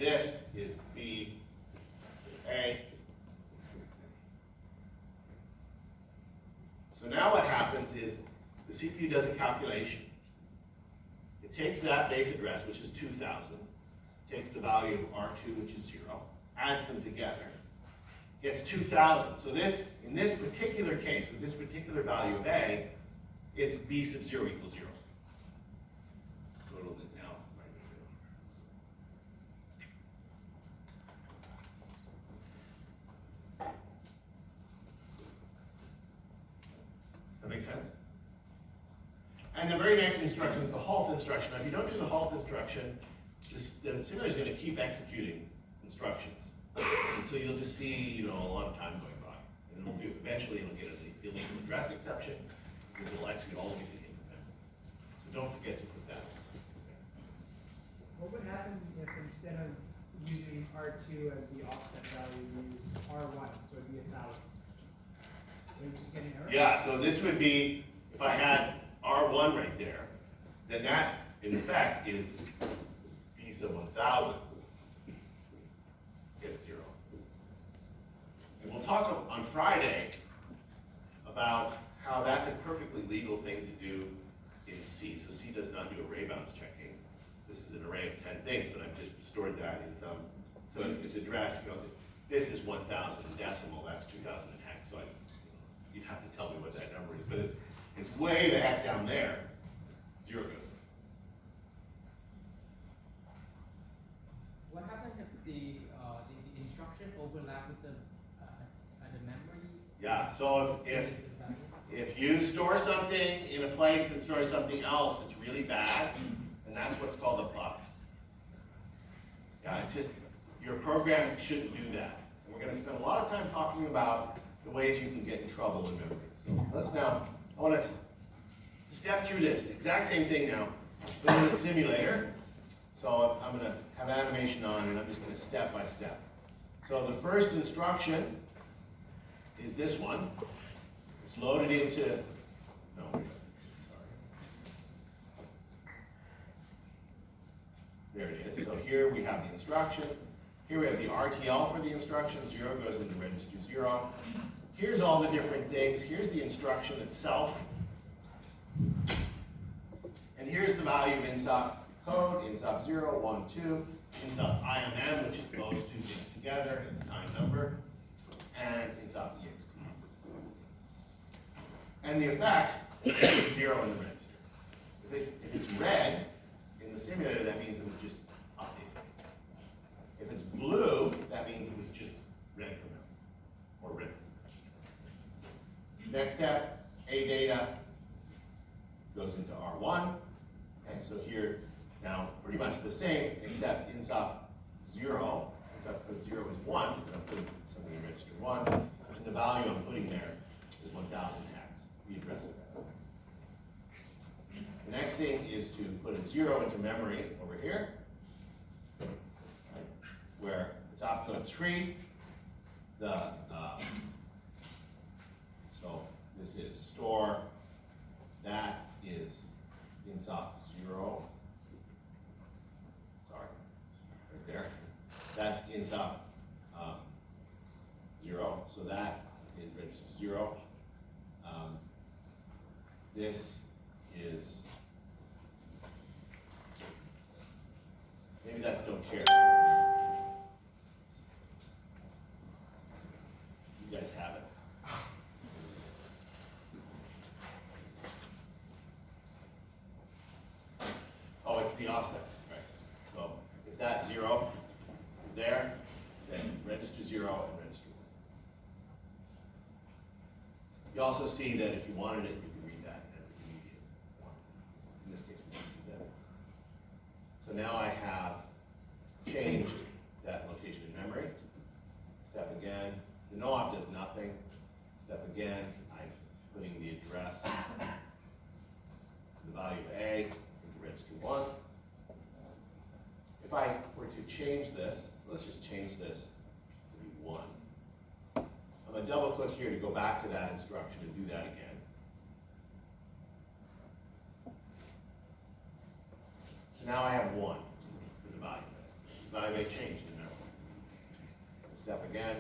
this is B, A. So now what happens is the CPU does a calculation. It takes that base address, which is 2000, takes the value of R2, which is 0, adds them together, gets 2000. So this, in this particular case, with this particular value of A, it's B sub 0 equals 0. Total it now. That makes sense? And the very next instruction is the halt instruction. Now, if you don't do the halt instruction, the simulator is going to keep executing instructions. And so you'll just see, a lot of time going by. And eventually it'll get an illegal address exception, because it'll execute all of these incrementally. So don't forget to put that. What would happen if instead of using R2 as the offset value, you use R1, so it'd be 1,000? Would you just get an error? Yeah, so this would be, if I had R1 right there, then that, in effect, is B sub 1,000. Get 0. And we'll talk on Friday about how that's a perfectly legal thing to do in C. So C does not do array bounds checking. This is an array of 10 things, but I've just stored that in some. So it's addressed, this is 1,000 decimal, that's 2,000 in hex. So you'd have to tell me what that number is, but it's way the heck down there. 0 goes. What happens if the instruction overlap with the memory? Yeah, so if you store something in a place and store something else, it's really bad, and that's what's called a bug. Yeah, it's just, your program shouldn't do that. And we're going to spend a lot of time talking about the ways you can get in trouble in memory. So let's now, I want to step through this, exact same thing now, but in a simulator. So I'm going to have animation on, and I'm just going to step by step. So the first instruction is this one. It's loaded into, no, sorry. There it is. So here we have the instruction. Here we have the RTL for the instruction. 0 goes into register 0. Here's all the different things. Here's the instruction itself. And here's the value of insop code, insop 0, 1, 2, insop IMM, which is those two things together, is the signed number, and insop ext. And the effect is 0 in the register. If it's red in the simulator, that means it was just updated. If it's blue, that means it was just read from them, or written. Next step, A data goes into R1. And so here, now pretty much the same, except insop 0, insop code 0 is 1, because I'm putting something in register 1, and the value I'm putting there is 1,000 hex. We address it. The next thing is to put a 0 into memory over here, right, where it's opcode 3. So this is store, that is insop 0. Sorry, right there. That's insop 0. So that is register 0. This is, maybe that's don't care. You guys have it. Oh, it's the offset, right? So if that 0 is there, then register 0 and register 1. You also see that if you wanted it, you can read that as an immediate one. In this case, we don't do that. So now I have changed that location in memory. Step again. The no-op does nothing. Step again. I'm putting the address to the value of A into register 1. If I were to change this, let's just change this to be 1. I'm going to double click here to go back to that instruction and do that again. So now I have 1 for the value. value may change in the middle. Step again.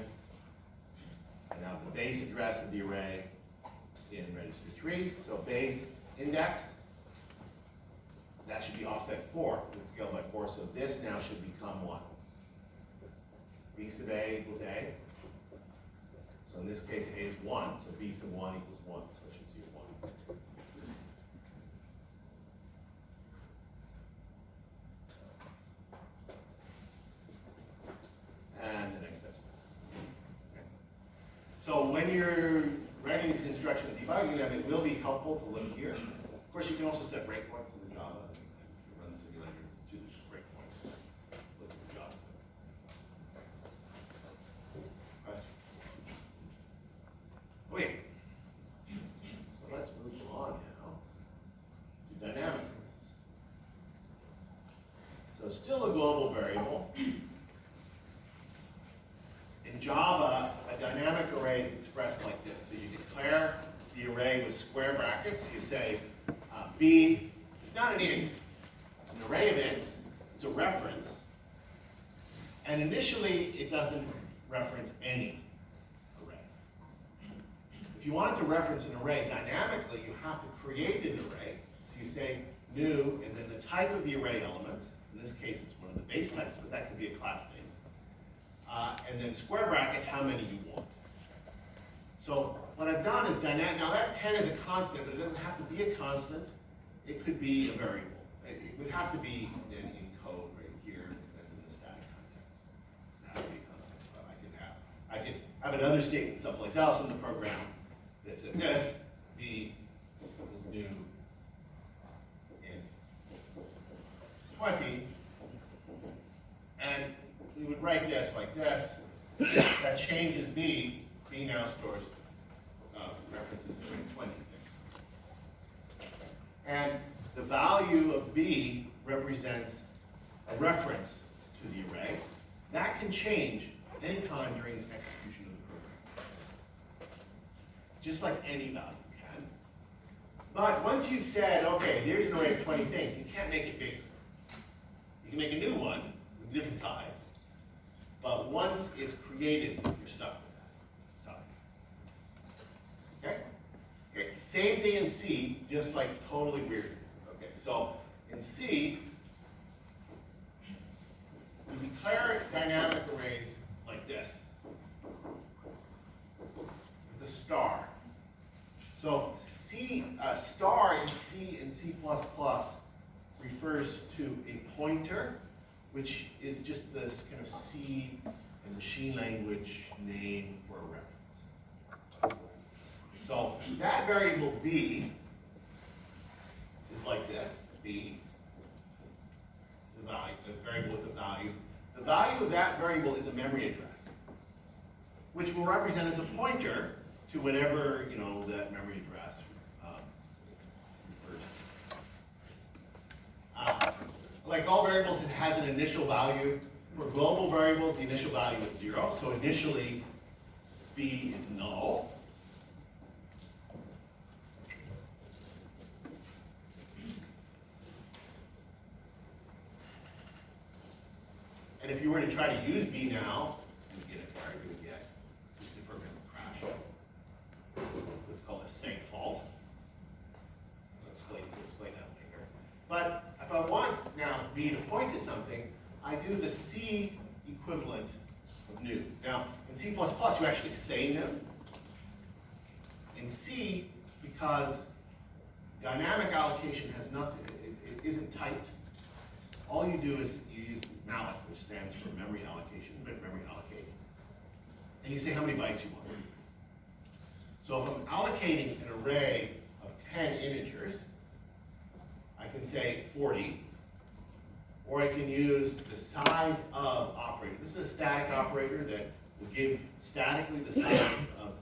And now the base address of the array in register 3. So base index, that should be offset 4, it's scaled by 4. So this now should become what? B sub A equals A. So in this case, A is 1, so B sub 1 equals 1. So I should see 1. And the next step. Okay. So when you're writing these instructions and debugging them, it will be helpful to look here. Of course, you can also set breakpoints in the Java and run the simulator to the breakpoints. Look at the Java. Okay. So let's move on now to dynamic arrays. So still a global variable. In Java, a dynamic array is expressed like this. So you declare the array with square brackets. You say B, it's not an int, it's an array of ints, it's a reference. And initially, it doesn't reference any array. If you wanted to reference an array dynamically, you have to create an array. So you say new, and then the type of the array elements. In this case, it's one of the base types, but that could be a class name. And then square bracket, how many you want. So what I've done is dynamic. Now that 10 is a constant, but it doesn't have to be a constant. It could be a variable. It would have to be in code right here. That's in the static context. That would be a constant. But I could have another statement someplace else in the program that says this, B equals new in 20, and we would write this like this. That changes B. B now stores references during 20 things. And the value of B represents a reference to the array. That can change anytime during the execution of the program. Just like any value can. But once you've said, okay, here's an array of 20 things, you can't make it bigger. You can make a new one with a different size. But once it's created, you're stuck with that size. Okay? Okay, same thing in C, just like totally weird. Okay, so in C, we declare dynamic arrays like this, with a star. So star in C and C++ refers to a pointer, which is just this kind of C and machine language name for a reference. So that variable B is like this. B is the value, the variable with the value. The value of that variable is a memory address, which will represent as a pointer to whatever, that memory address refers to. Like all variables, it has an initial value. For global variables, the initial value is 0. So initially, B is null. And if you were to try to use B now, you would get an error, you would get the program would crash. Let's call it a sync fault. We'll explain that later. But if I want now B to point to something, I do the C equivalent of new. Now, in C++, you actually say new. In C, because dynamic allocation has nothing, it isn't typed. All you do is you use malloc, which stands for memory allocation, memory allocate. And you say how many bytes you want. So if I'm allocating an array of 10 integers, I can say 40, or I can use the size of operator. This is a static operator that will give statically the size of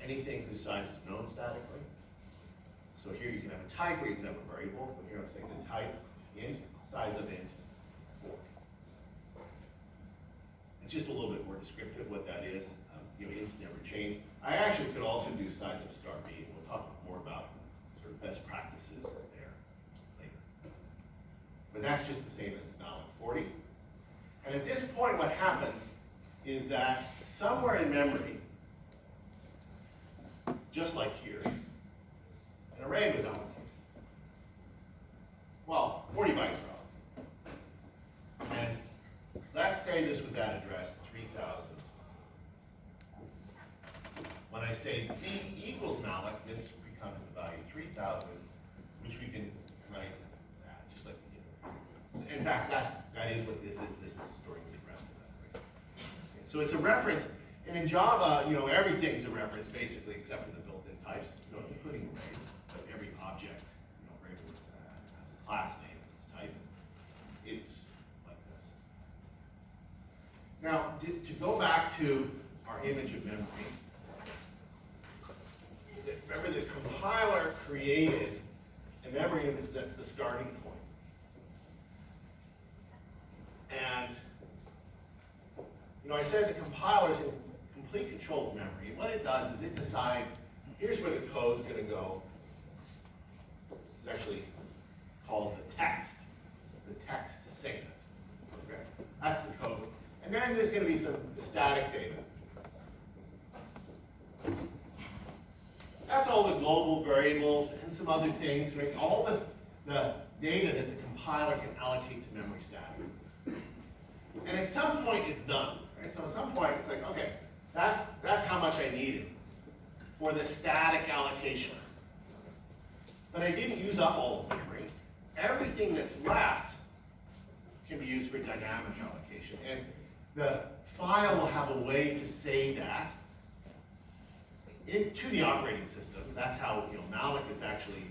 anything whose size is known statically. So here you can have a type or you can have a variable, but here I'm saying the type int, size of int 4. It's just a little bit more descriptive what that is. Ints never change. I actually could also do size of star b, and we'll talk more about sort of best practices there later. But that's just the same as malloc 40. And And at this point, what happens is that somewhere in memory, just like here, an array was allocated. Well, 40 bytes probably. And let's say this was at address 3000. When I say d equals malloc, this becomes the value 3000, which we can write just like we did. In fact, that is what this is. This is storing the address of that. Right? So it's a reference, and in Java, everything's a reference basically, except for the built-in types, including arrays. But every object, variable has a class name, its type. It's like this. Now, to go back to our image of memory. Remember, the compiler created a memory image that's the starting point. And, I said the compiler is in complete control of memory. And what it does is it decides, here's where the code's going to go. This is actually called the text to save it. Okay? That's the code. And then there's going to be some static data. That's all the global variables and some other things, right? All the data that the compiler can allocate to memory static. And at some point, it's done, right? So at some point, it's like, okay, that's how much I needed for the static allocation. But I didn't use up all the memory. Everything that's left can be used for dynamic allocation. And the file will have a way to say that to the operating system. That's how malloc is actually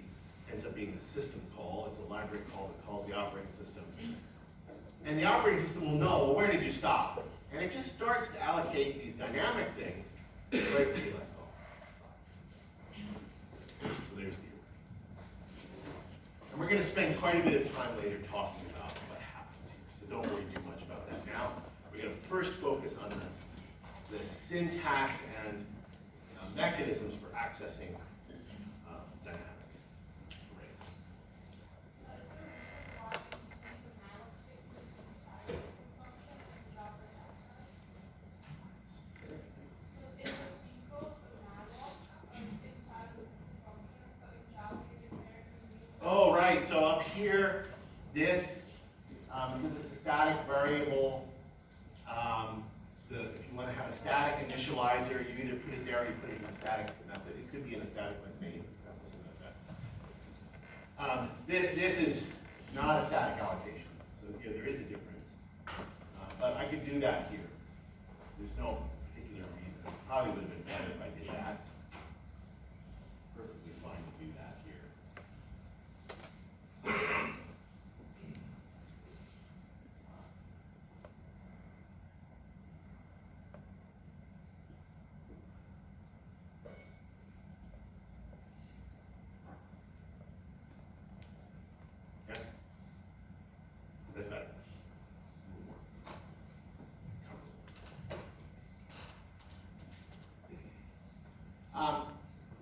ends up being a system call. It's a library call that calls the operating system. And the operating system will know, well, where did you stop? And it just starts to allocate these dynamic things right to the left call. So there's the array. And we're going to spend quite a bit of time later talking about what happens here. So don't worry too much about that now. We're going to first focus on the syntax and mechanisms for accessing dynamic arrays. Oh, right. So up here, this, because it's a static variable, if you want to have a static initializer, you either put it there or you put it in a static method. It could be in a static main method. This is not a static allocation, so there is a difference. But I could do that here. There's no particular reason. Probably would have been better if I did that. Perfectly fine to do that here. Okay? That's better.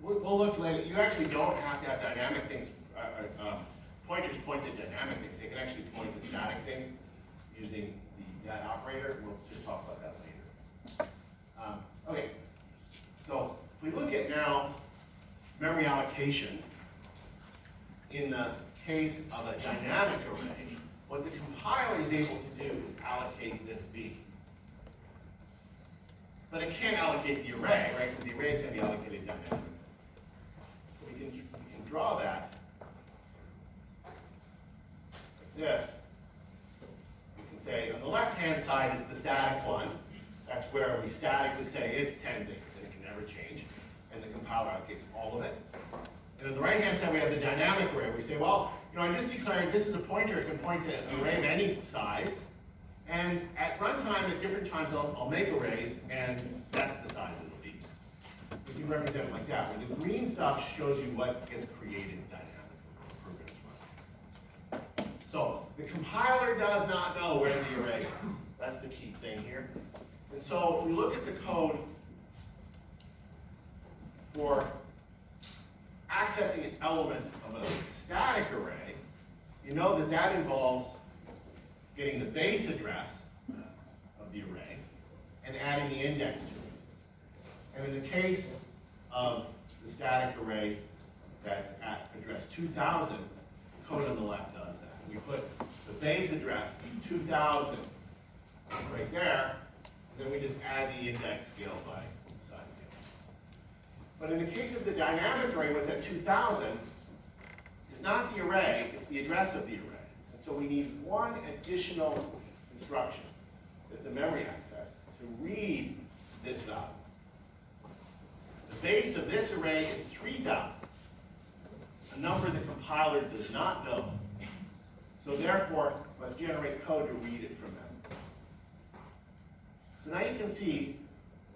We'll look later. You actually don't have to have dynamic things, pointers point to dynamic things. They can actually point to static things using that operator. We'll just talk about that later. Okay, so if we look at now memory allocation in the case of a dynamic array, what the compiler is able to do is allocate this B. But it can't allocate the array, right? Because the array is going to be allocated dynamically. So we can draw that like this. We can say on the left-hand side is the static one. That's where we statically say it's 10 things and it can never change. And the compiler allocates all of it. And on the right-hand side, we have the dynamic array. We say, well, I just declared this is a pointer. It can point to an array of any size. And at runtime, at different times, I'll make arrays, and that's the size it'll be. We can represent it like that. When the green stuff shows you what gets created dynamically when the program is running. So the compiler does not know where the array is. That's the key thing here. And so if we look at the code for accessing an element of a static array, you know that involves getting the base address adding the index to it. And in the case of the static array that's at address 2000, the code on the left does that. We put the base address 2000 right there, and then we just add the index scale by side. But in the case of the dynamic array, what's at 2000 is not the array, it's the address of the array. And so we need one additional instruction, that's a memory access, to read this value. The base of this array is 3000, a number the compiler does not know. So therefore, must generate code to read it from them. So now you can see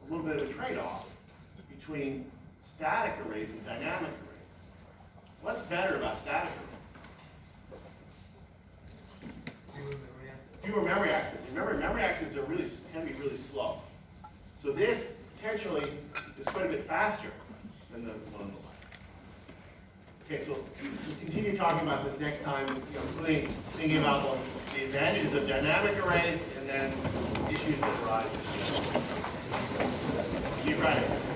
a little bit of a trade-off between static arrays and dynamic arrays. What's better about static arrays? Fewer memory access. Remember, memory access can be really slow. So this potentially is quite a bit faster than the one on the left. Okay, so we'll continue talking about this next time, including thinking about the advantages of dynamic arrays and then issues that arise. Keep writing.